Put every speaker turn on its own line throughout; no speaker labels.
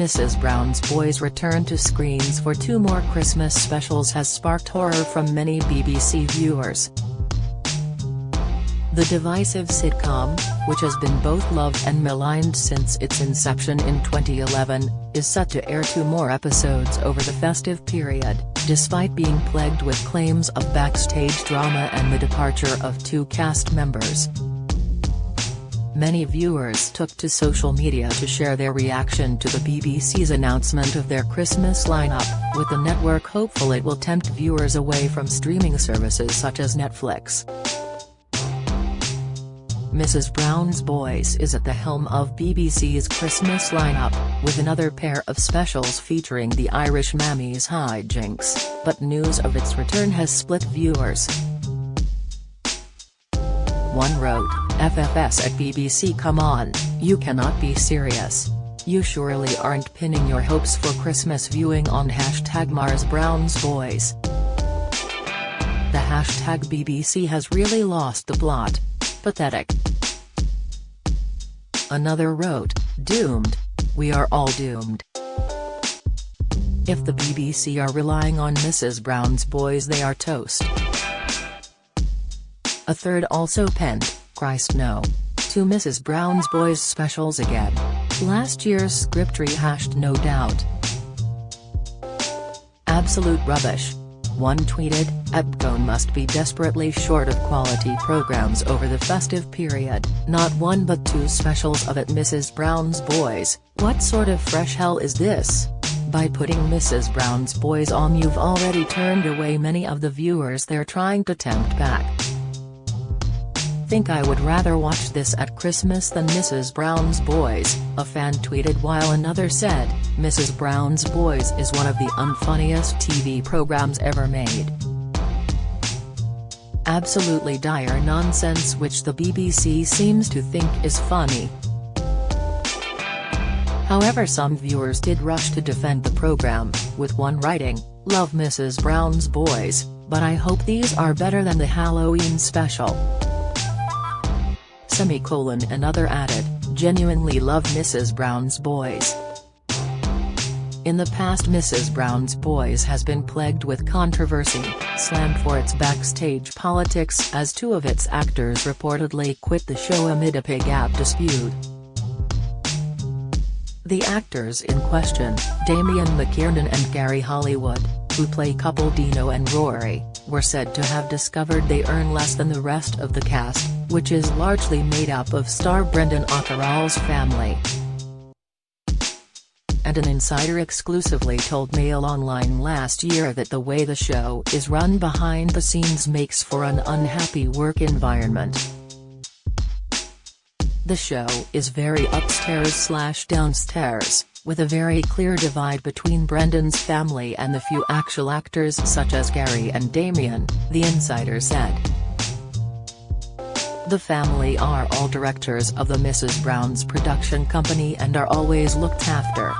Mrs. Brown's Boys' return to screens for 2 more Christmas specials has sparked horror from many BBC viewers. The divisive sitcom, which has been both loved and maligned since its inception in 2011, is set to air 2 more episodes over the festive period, despite being plagued with claims of backstage drama and the departure of 2 cast members. Many viewers took to social media to share their reaction to the BBC's announcement of their Christmas lineup, with the network hopeful it will tempt viewers away from streaming services such as Netflix. Mrs. Brown's Boys is at the helm of BBC's Christmas lineup, with another pair of specials featuring the Irish Mammy's hijinks, but news of its return has split viewers. One wrote, "FFS at BBC, come on, you cannot be serious. You surely aren't pinning your hopes for Christmas viewing on #Mars Brown's Boys. The #BBC has really lost the plot. Pathetic." Another wrote, "Doomed. We are all doomed. If the BBC are relying on Mrs. Brown's Boys, they are toast." A third also penned, "Christ no. 2 Mrs. Brown's Boys specials again. Last year's script rehashed no doubt. Absolute rubbish." One tweeted, "Epcon must be desperately short of quality programs over the festive period, not 1 but 2 specials of it Mrs. Brown's Boys, what sort of fresh hell is this? By putting Mrs. Brown's Boys on, you've already turned away many of the viewers they're trying to tempt back. Think I would rather watch this at Christmas than Mrs. Brown's Boys," a fan tweeted, while another said, "Mrs. Brown's Boys is one of the unfunniest TV programs ever made. Absolutely dire nonsense which the BBC seems to think is funny." However, some viewers did rush to defend the program, with one writing, "Love Mrs. Brown's Boys, but I hope these are better than the Halloween special." Another added, "Genuinely love Mrs. Brown's Boys." In the past, Mrs. Brown's Boys has been plagued with controversy, slammed for its backstage politics as 2 of its actors reportedly quit the show amid a pay gap dispute. The actors in question, Damien McKiernan and Gary Hollywood, who play couple Dino and Rory, were said to have discovered they earn less than the rest of the cast, which is largely made up of star Brendan O'Carroll's family. And an insider exclusively told Mail Online last year that the way the show is run behind the scenes makes for an unhappy work environment. The show is very upstairs/downstairs, with a very clear divide between Brendan's family and the few actual actors such as Gary and Damien, the insider said. The family are all directors of the Mrs. Brown's production company and are always looked after.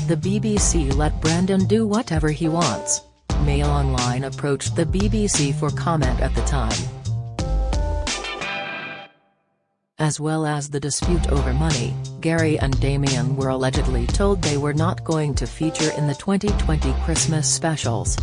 The BBC let Brendan do whatever he wants. Mail Online approached the BBC for comment at the time. As well as the dispute over money, Gary and Damien were allegedly told they were not going to feature in the 2020 Christmas specials.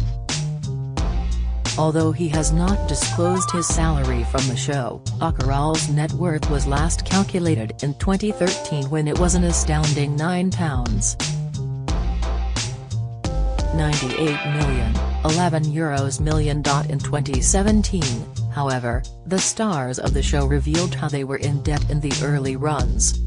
Although he has not disclosed his salary from the show, O'Carroll's net worth was last calculated in 2013 when it was an astounding £9.98 million, €11 million in 2017. However, the stars of the show revealed how they were in debt in the early runs.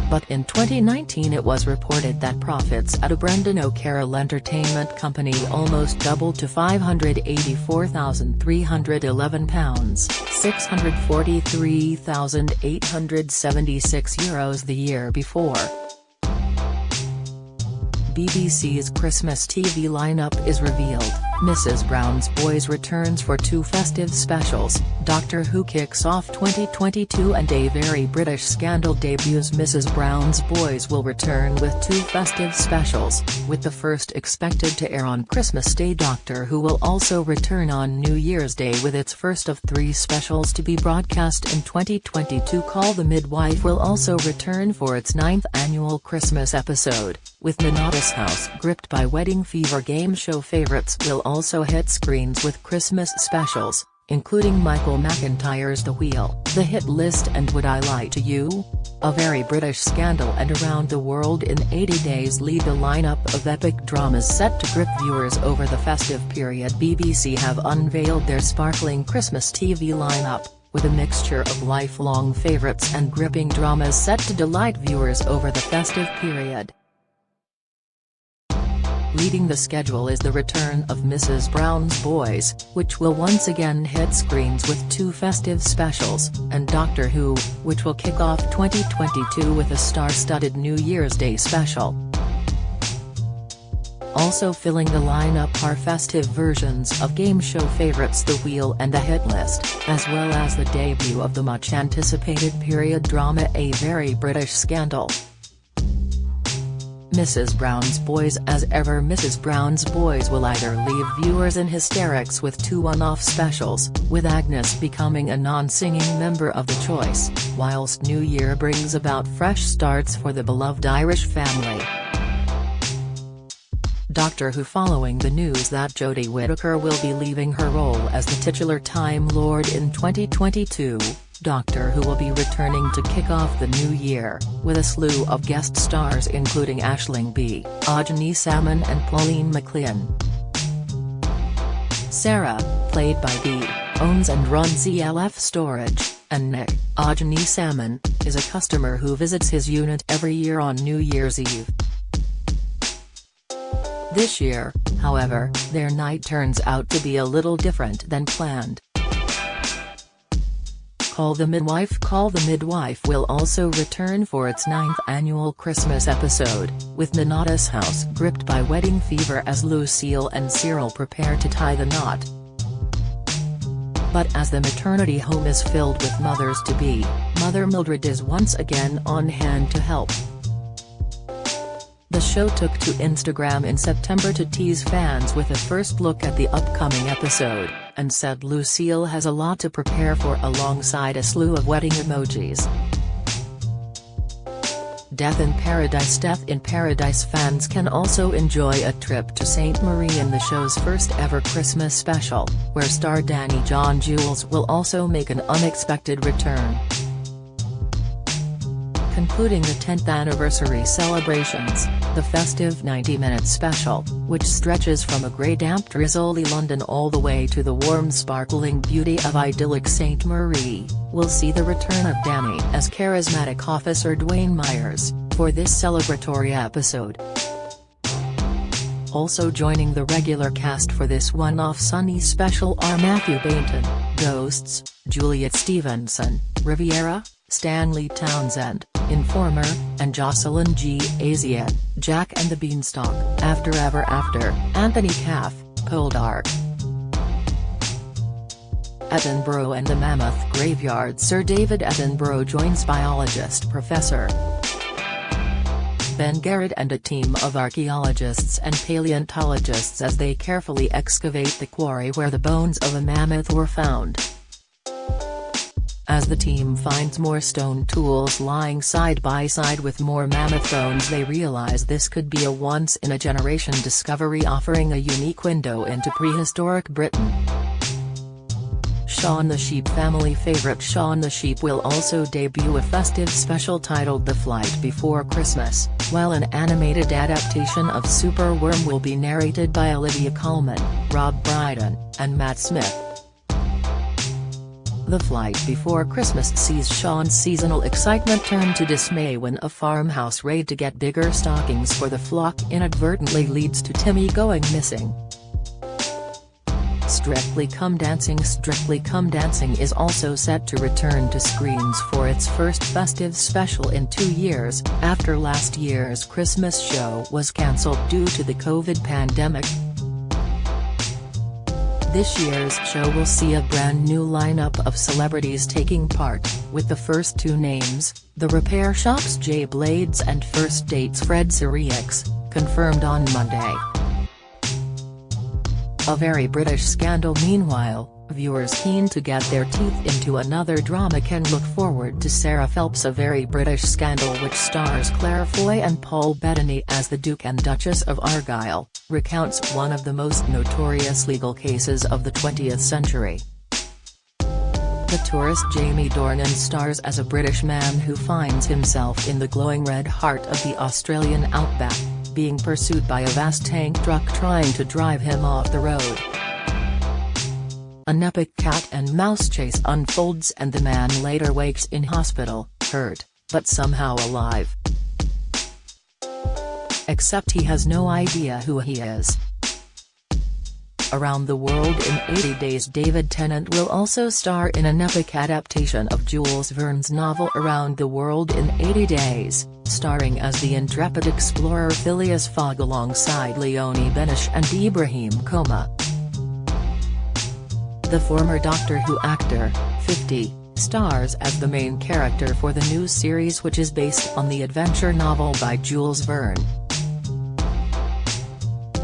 But in 2019 it was reported that profits at a Brendan O'Carroll entertainment company almost doubled to £584,311, €643,876 the year before. BBC's Christmas TV lineup is revealed. Mrs. Brown's Boys returns for 2 festive specials, Doctor Who kicks off 2022 and a very British scandal debuts. Mrs. Brown's Boys will return with 2 festive specials, with the first expected to air on Christmas Day. Doctor Who will also return on New Year's Day with its first of 3 specials to be broadcast in 2022. Call the Midwife will also return for its 9th annual Christmas episode, with Nonnatus House. Gripped by wedding fever game show favourites will also hit screens with Christmas specials, including Michael McIntyre's The Wheel, The Hit List and Would I Lie to You? A Very British Scandal and Around the World in 80 Days lead a lineup of epic dramas set to grip viewers over the festive period. BBC have unveiled their sparkling Christmas TV lineup, with a mixture of lifelong favourites and gripping dramas set to delight viewers over the festive period. Leading the schedule is the return of Mrs. Brown's Boys, which will once again hit screens with 2 festive specials, and Doctor Who, which will kick off 2022 with a star-studded New Year's Day special. Also filling the lineup are festive versions of game show favourites The Wheel and The Hit List, as well as the debut of the much-anticipated period drama A Very British Scandal. Mrs. Brown's Boys. As ever, Mrs. Brown's Boys will either leave viewers in hysterics with 2 one-off specials, with Agnes becoming a non-singing member of the choice, whilst New Year brings about fresh starts for the beloved Irish family. Doctor Who. Following the news that Jodie Whittaker will be leaving her role as the titular Time Lord in 2022, Doctor Who will be returning to kick off the new year, with a slew of guest stars including Aisling B., Ajani Salmon and Pauline McLean. Sarah, played by B., owns and runs ELF Storage, and Nick, Ajani Salmon, is a customer who visits his unit every year on New Year's Eve. This year, however, their night turns out to be a little different than planned. Call the Midwife. Call the Midwife will also return for its 9th annual Christmas episode, with Nonnatus House gripped by wedding fever as Lucille and Cyril prepare to tie the knot. But as the maternity home is filled with mothers-to-be, Mother Mildred is once again on hand to help. The show took to Instagram in September to tease fans with a first look at the upcoming episode, and said Lucille has a lot to prepare for alongside a slew of wedding emojis. Death in Paradise. Death in Paradise fans can also enjoy a trip to St. Marie in the show's first ever Christmas special, where star Danny John Jules will also make an unexpected return. Concluding the 10th anniversary celebrations, the festive 90-minute special, which stretches from a grey damp drizzly London all the way to the warm sparkling beauty of idyllic St. Marie, will see the return of Danny as charismatic Officer Dwayne Myers, for this celebratory episode. Also joining the regular cast for this one-off Sunny special are Matthew Bainton, Ghosts, Juliet Stevenson, Riviera, Stanley Townsend, Informer, and Jocelyn G. Azian, Jack and the Beanstalk, After Ever After, Anthony Caff, Poldark, Attenborough and the Mammoth Graveyard. Sir David Attenborough joins biologist Professor Ben Garrett and a team of archaeologists and paleontologists as they carefully excavate the quarry where the bones of a mammoth were found. As the team finds more stone tools lying side by side with more mammoth bones, they realize this could be a once-in-a-generation discovery, offering a unique window into prehistoric Britain. Shaun the Sheep. Family favourite Shaun the Sheep will also debut a festive special titled The Flight Before Christmas, while an animated adaptation of Superworm will be narrated by Olivia Colman, Rob Brydon, and Matt Smith. The Flight Before Christmas sees Shaun's seasonal excitement turn to dismay when a farmhouse raid to get bigger stockings for the flock inadvertently leads to Timmy going missing. Strictly Come Dancing. Strictly Come Dancing is also set to return to screens for its first festive special in 2 years, after last year's Christmas show was cancelled due to the COVID pandemic. This year's show will see a brand new lineup of celebrities taking part, with the first two names, The Repair Shop's Jay Blades and First Date's Fred Sirieix, confirmed on Monday. A very British scandal. Meanwhile, viewers keen to get their teeth into another drama can look forward to Sarah Phelps' A Very British Scandal, which stars Claire Foy and Paul Bettany as the Duke and Duchess of Argyll, recounts one of the most notorious legal cases of the 20th century. The tourist Jamie Dornan stars as a British man who finds himself in the glowing red heart of the Australian outback, being pursued by a vast tank truck trying to drive him off the road. An epic cat-and-mouse chase unfolds and the man later wakes in hospital, hurt, but somehow alive. Except he has no idea who he is. Around the World in 80 Days. David Tennant will also star in an epic adaptation of Jules Verne's novel Around the World in 80 Days, starring as the intrepid explorer Phileas Fogg alongside Leonie Benish and Ibrahim Koma. The former Doctor Who actor, 50, stars as the main character for the new series, which is based on the adventure novel by Jules Verne.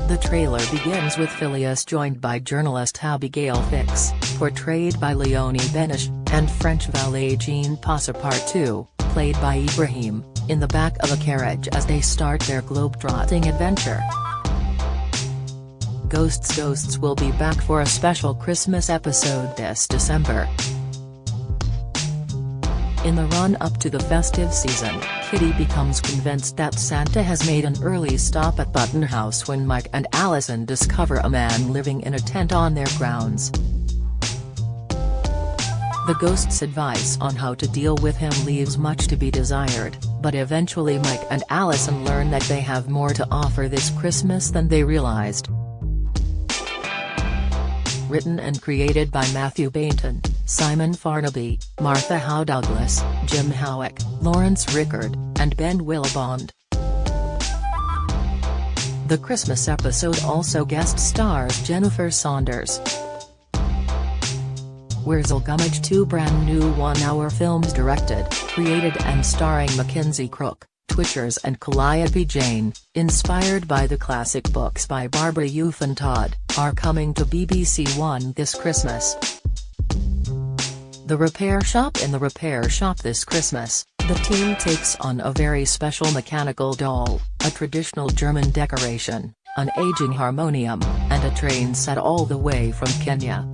The trailer begins with Phileas joined by journalist Abigail Fix, portrayed by Leonie Benish, and French valet Jean Passepartout, played by Ibrahim, in the back of a carriage as they start their globe-trotting adventure. Ghosts will be back for a special Christmas episode this December. In the run-up to the festive season, Kitty becomes convinced that Santa has made an early stop at Button House when Mike and Allison discover a man living in a tent on their grounds. The ghost's advice on how to deal with him leaves much to be desired, but eventually Mike and Allison learn that they have more to offer this Christmas than they realized. Written and created by Matthew Bainton, Simon Farnaby, Martha Howe Douglas, Jim Howick, Lawrence Rickard, and Ben Willibond. The Christmas episode also guest stars Jennifer Saunders. Wurzel Gummidge, two brand new one-hour films directed, created and starring Mackenzie Crook, Twitchers and Calliope Jane, inspired by the classic books by Barbara Eufen Todd, are coming to BBC One this Christmas. The Repair Shop. In The Repair Shop this Christmas, the team takes on a very special mechanical doll, a traditional German decoration, an aging harmonium, and a train set all the way from Kenya.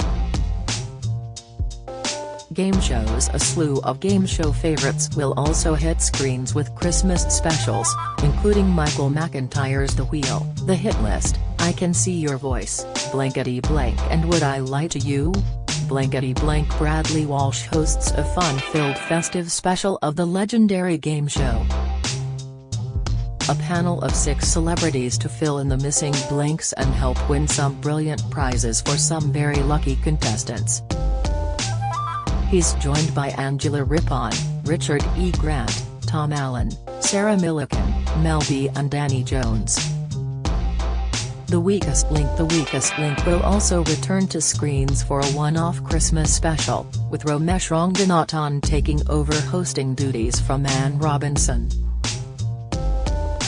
Game shows. A slew of game show favorites will also hit screens with Christmas specials, including Michael McIntyre's The Wheel, The Hit List, I Can See Your Voice, Blankety Blank and Would I Lie to You? Blankety Blank. Bradley Walsh hosts a fun-filled festive special of the legendary game show. A panel of 6 celebrities to fill in the missing blanks and help win some brilliant prizes for some very lucky contestants. He's joined by Angela Rippon, Richard E. Grant, Tom Allen, Sarah Millican, Mel B and Danny Jones. The Weakest Link. The Weakest Link will also return to screens for a one-off Christmas special, with Romesh Ranganathan taking over hosting duties from Anne Robinson.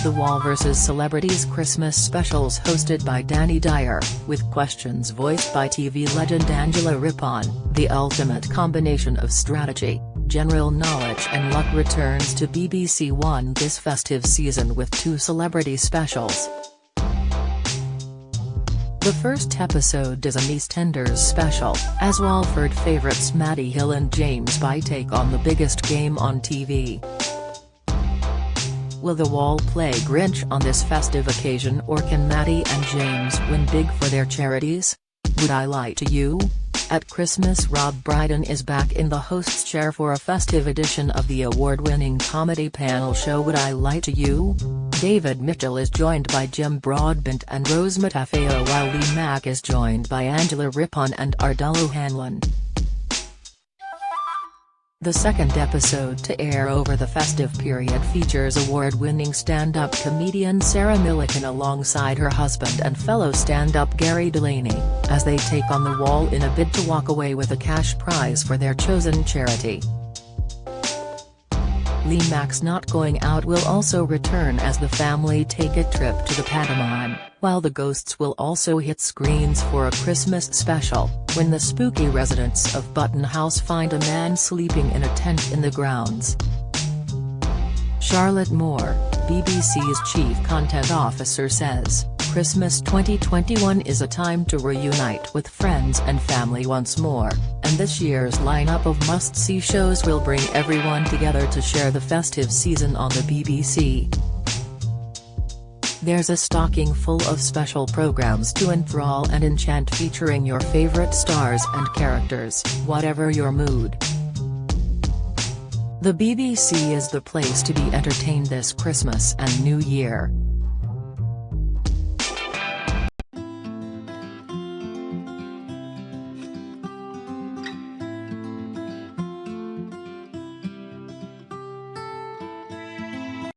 The Wall vs. Celebrities Christmas specials hosted by Danny Dyer, with questions voiced by TV legend Angela Rippon. The ultimate combination of strategy, general knowledge and luck returns to BBC One this festive season with 2 celebrity specials. The first episode is an EastEnders special, as Walford favourites Maddie Hill and James By take on the biggest game on TV. Will the Wall play Grinch on this festive occasion, or can Maddie and James win big for their charities? Would I Lie to You? At Christmas, Rob Brydon is back in the host's chair for a festive edition of the award-winning comedy panel show Would I Lie to You? David Mitchell is joined by Jim Broadbent and Rose Matafeo, while Lee Mack is joined by Angela Rippon and Ardallo Hanlon. The second episode to air over the festive period features award-winning stand-up comedian Sarah Millican alongside her husband and fellow stand-up Gary Delaney, as they take on the wall in a bid to walk away with a cash prize for their chosen charity. Lee Mack's Not Going Out will also return as the family take a trip to the pantomime, while The Ghosts will also hit screens for a Christmas special, when the spooky residents of Button House find a man sleeping in a tent in the grounds. Charlotte Moore, BBC's chief content officer, says, "Christmas 2021 is a time to reunite with friends and family once more, and this year's lineup of must-see shows will bring everyone together to share the festive season on the BBC. There's a stocking full of special programs to enthrall and enchant, featuring your favorite stars and characters, whatever your mood. The BBC is the place to be entertained this Christmas and New Year."